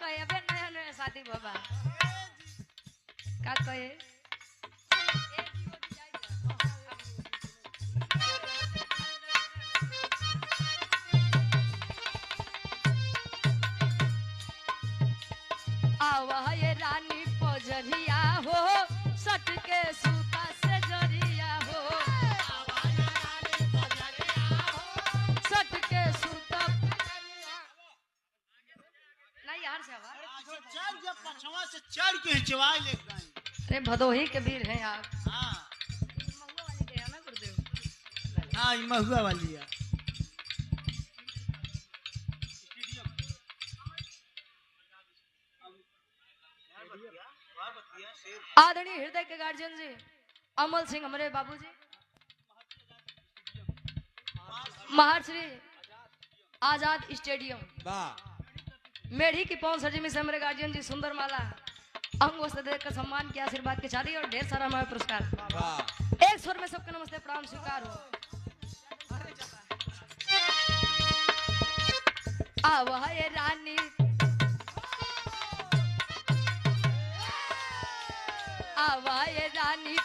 कहे अबे नया नया शादी बाबा का कहे आवा ये रानी पजरिया हो सट के सूता से जरिया हो सट के सूता नहीं यार से चढ़ जब पछवा से चढ़ के हिचवाए ले गए। अरे भदोही के वीर हैं आप। हां महुआ वाली के है ना गुरुदेव। हां ये महुआ वाली है। आदरणीय हृदय के गार्जियन जी अमल सिंह हमारे बाबूजी महर्षि आजाद स्टेडियम मेढ़ी की पवन सरजमी से हमारे गार्जियन जी सुंदर माला अंगों से देकर सम्मान के आशीर्वाद के शादी और ढेर सारा हमारे पुरस्कार एक स्वर में सबके नमस्ते प्रणाम स्वीकार हो। आवा ये रानी आवा ये रानी